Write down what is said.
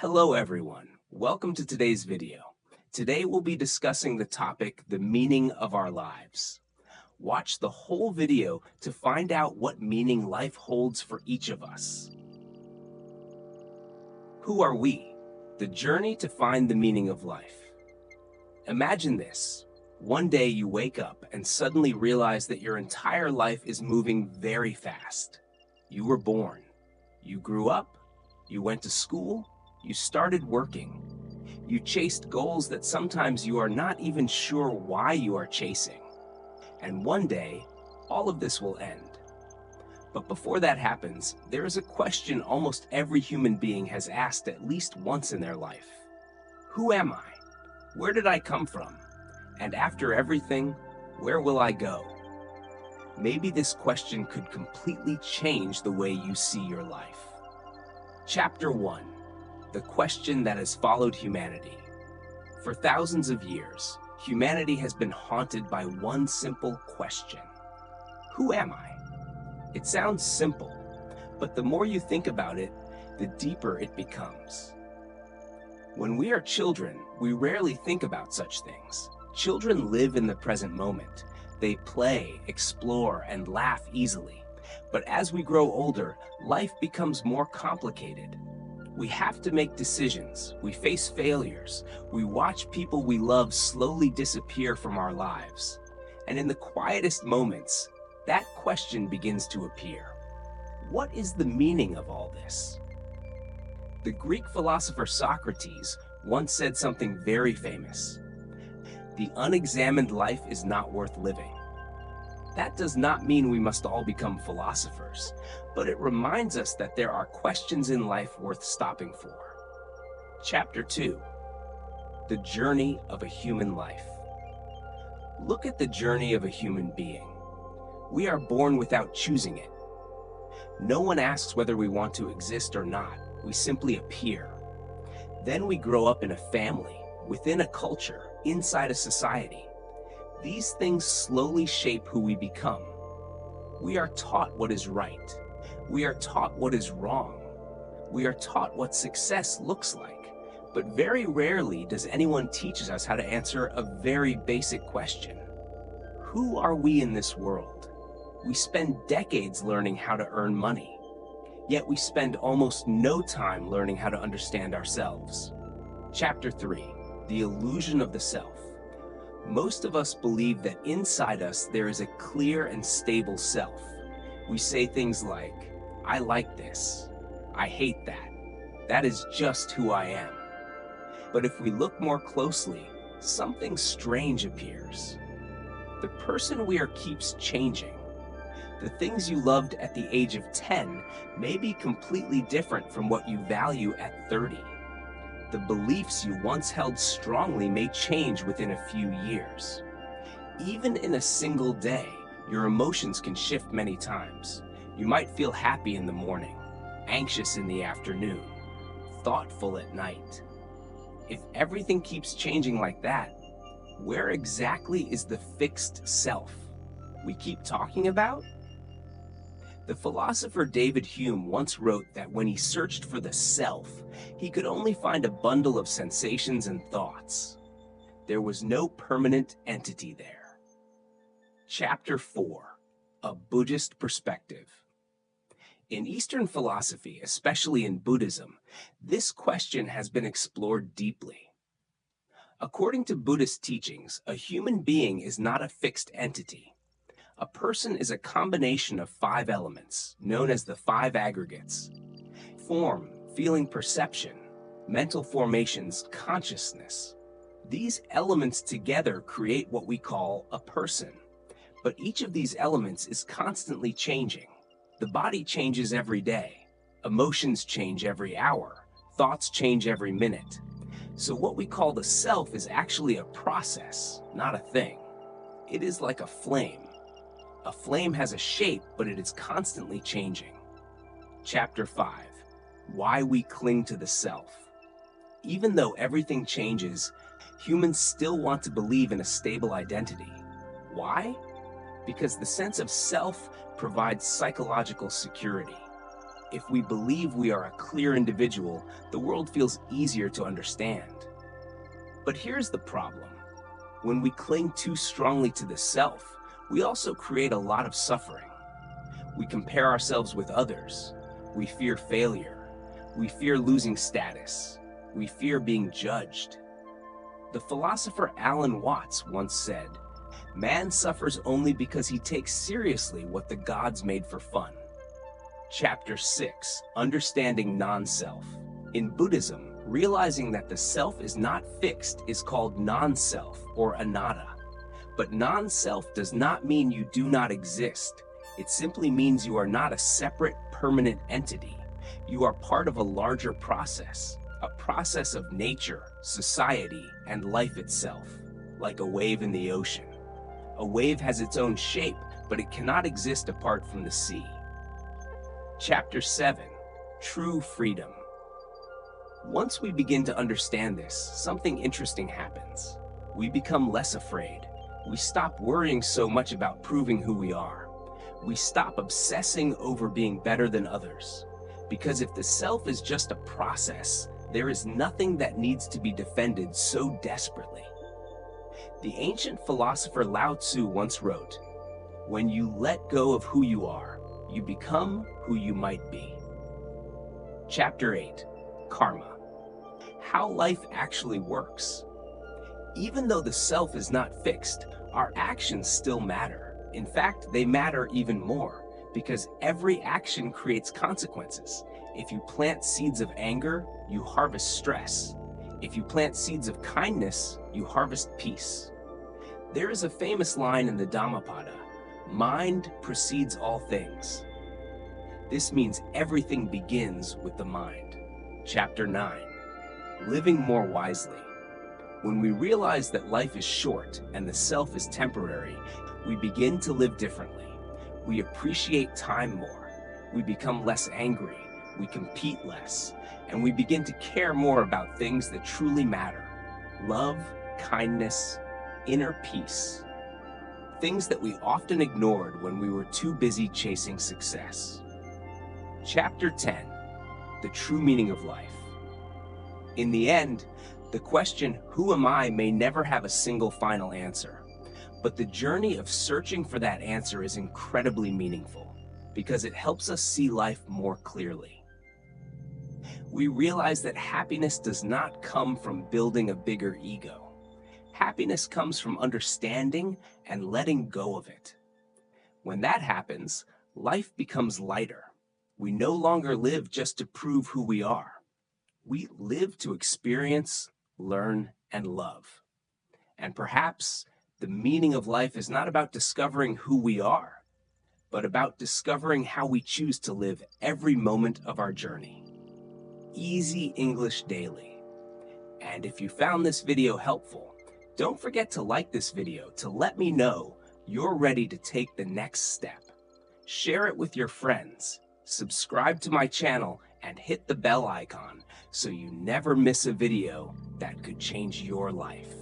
Hello everyone, welcome to today's video. Today we'll be discussing the topic, the meaning of our lives. Watch the whole video to find out what meaning life holds for each of us. Who are we? The journey to find the meaning of life. Imagine this. One day you wake up and suddenly realize that your entire life is moving very fast. You were born. You grew up. You went to school. You started working. You chased goals that sometimes you are not even sure why you are chasing. And one day, all of this will end. But before that happens, there is a question almost every human being has asked at least once in their life. Who am I? Where did I come from? And after everything, where will I go? Maybe this question could completely change the way you see your life. Chapter 1. The question that has followed humanity. For thousands of years, humanity has been haunted by one simple question. Who am I? It sounds simple, but the more you think about it, the deeper it becomes. When we are children, we rarely think about such things. Children live in the present moment. They play, explore, and laugh easily. But as we grow older, life becomes more complicated. We have to make decisions, we face failures, we watch people we love slowly disappear from our lives. And in the quietest moments, that question begins to appear. What is the meaning of all this? The Greek philosopher Socrates once said something very famous. The unexamined life is not worth living. That does not mean we must all become philosophers, but it reminds us that there are questions in life worth stopping for. Chapter 2. The journey of a human life. Look at the journey of a human being. We are born without choosing it. No one asks whether we want to exist or not. We simply appear. Then we grow up in a family, within a culture, inside a society. These things slowly shape who we become. We are taught what is right. We are taught what is wrong. We are taught what success looks like. But very rarely does anyone teach us how to answer a very basic question. Who are we in this world? We spend decades learning how to earn money. Yet we spend almost no time learning how to understand ourselves. Chapter 3. The illusion of the self. Most of us believe that inside us there is a clear and stable self. We say things like, I like this. I hate that. That is just who I am. But if we look more closely, something strange appears. The person we are keeps changing. The things you loved at the age of 10 may be completely different from what you value at 30. The beliefs you once held strongly may change within a few years. Even in a single day, your emotions can shift many times. You might feel happy in the morning, anxious in the afternoon, thoughtful at night. If everything keeps changing like that, where exactly is the fixed self we keep talking about? The philosopher David Hume once wrote that when he searched for the self, he could only find a bundle of sensations and thoughts. There was no permanent entity there. Chapter 4. A Buddhist Perspective. In Eastern philosophy, especially in Buddhism, this question has been explored deeply. According to Buddhist teachings, a human being is not a fixed entity. A person is a combination of 5 elements, known as the 5 aggregates: form, feeling, perception, mental formations, consciousness. These elements together create what we call a person. But each of these elements is constantly changing. The body changes every day. Emotions change every hour. Thoughts change every minute. So what we call the self is actually a process, not a thing. It is like a flame. A flame has a shape, but it is constantly changing. Chapter 5. Why we cling to the self. Even though everything changes, humans still want to believe in a stable identity. Why? Because the sense of self provides psychological security. If we believe we are a clear individual, the world feels easier to understand. But here's the problem. When we cling too strongly to the self, we also create a lot of suffering. We compare ourselves with others. We fear failure. We fear losing status. We fear being judged. The philosopher Alan Watts once said, "Man suffers only because he takes seriously what the gods made for fun." Chapter 6, Understanding Non-Self. In Buddhism, realizing that the self is not fixed is called non-self or anatta. But non-self does not mean you do not exist. It simply means you are not a separate, permanent entity. You are part of a larger process, a process of nature, society, and life itself, like a wave in the ocean. A wave has its own shape, but it cannot exist apart from the sea. Chapter 7, True Freedom. Once we begin to understand this, something interesting happens. We become less afraid. We stop worrying so much about proving who we are. We stop obsessing over being better than others. Because if the self is just a process, there is nothing that needs to be defended so desperately. The ancient philosopher Lao Tzu once wrote, "When you let go of who you are, you become who you might be." Chapter 8, Karma. How life actually works. Even though the self is not fixed, our actions still matter. In fact, they matter even more, because every action creates consequences. If you plant seeds of anger, you harvest stress. If you plant seeds of kindness, you harvest peace. There is a famous line in the Dhammapada, "Mind precedes all things." This means everything begins with the mind. Chapter 9, Living More Wisely. When we realize that life is short and the self is temporary, we begin to live differently. We appreciate time more. We become less angry. We compete less. And we begin to care more about things that truly matter. Love, kindness, inner peace. Things that we often ignored when we were too busy chasing success. Chapter 10, The True Meaning of Life. In the end, the question, "Who am I?" may never have a single final answer. But the journey of searching for that answer is incredibly meaningful, because it helps us see life more clearly. We realize that happiness does not come from building a bigger ego. Happiness comes from understanding and letting go of it. When that happens, life becomes lighter. We no longer live just to prove who we are. We live to experience, learn, and love. And perhaps the meaning of life is not about discovering who we are, but about discovering how we choose to live every moment of our journey. Easy English Daily. And if you found this video helpful, don't forget to like this video to let me know you're ready to take the next step. Share it with your friends, subscribe to my channel, and hit the bell icon so you never miss a video that could change your life.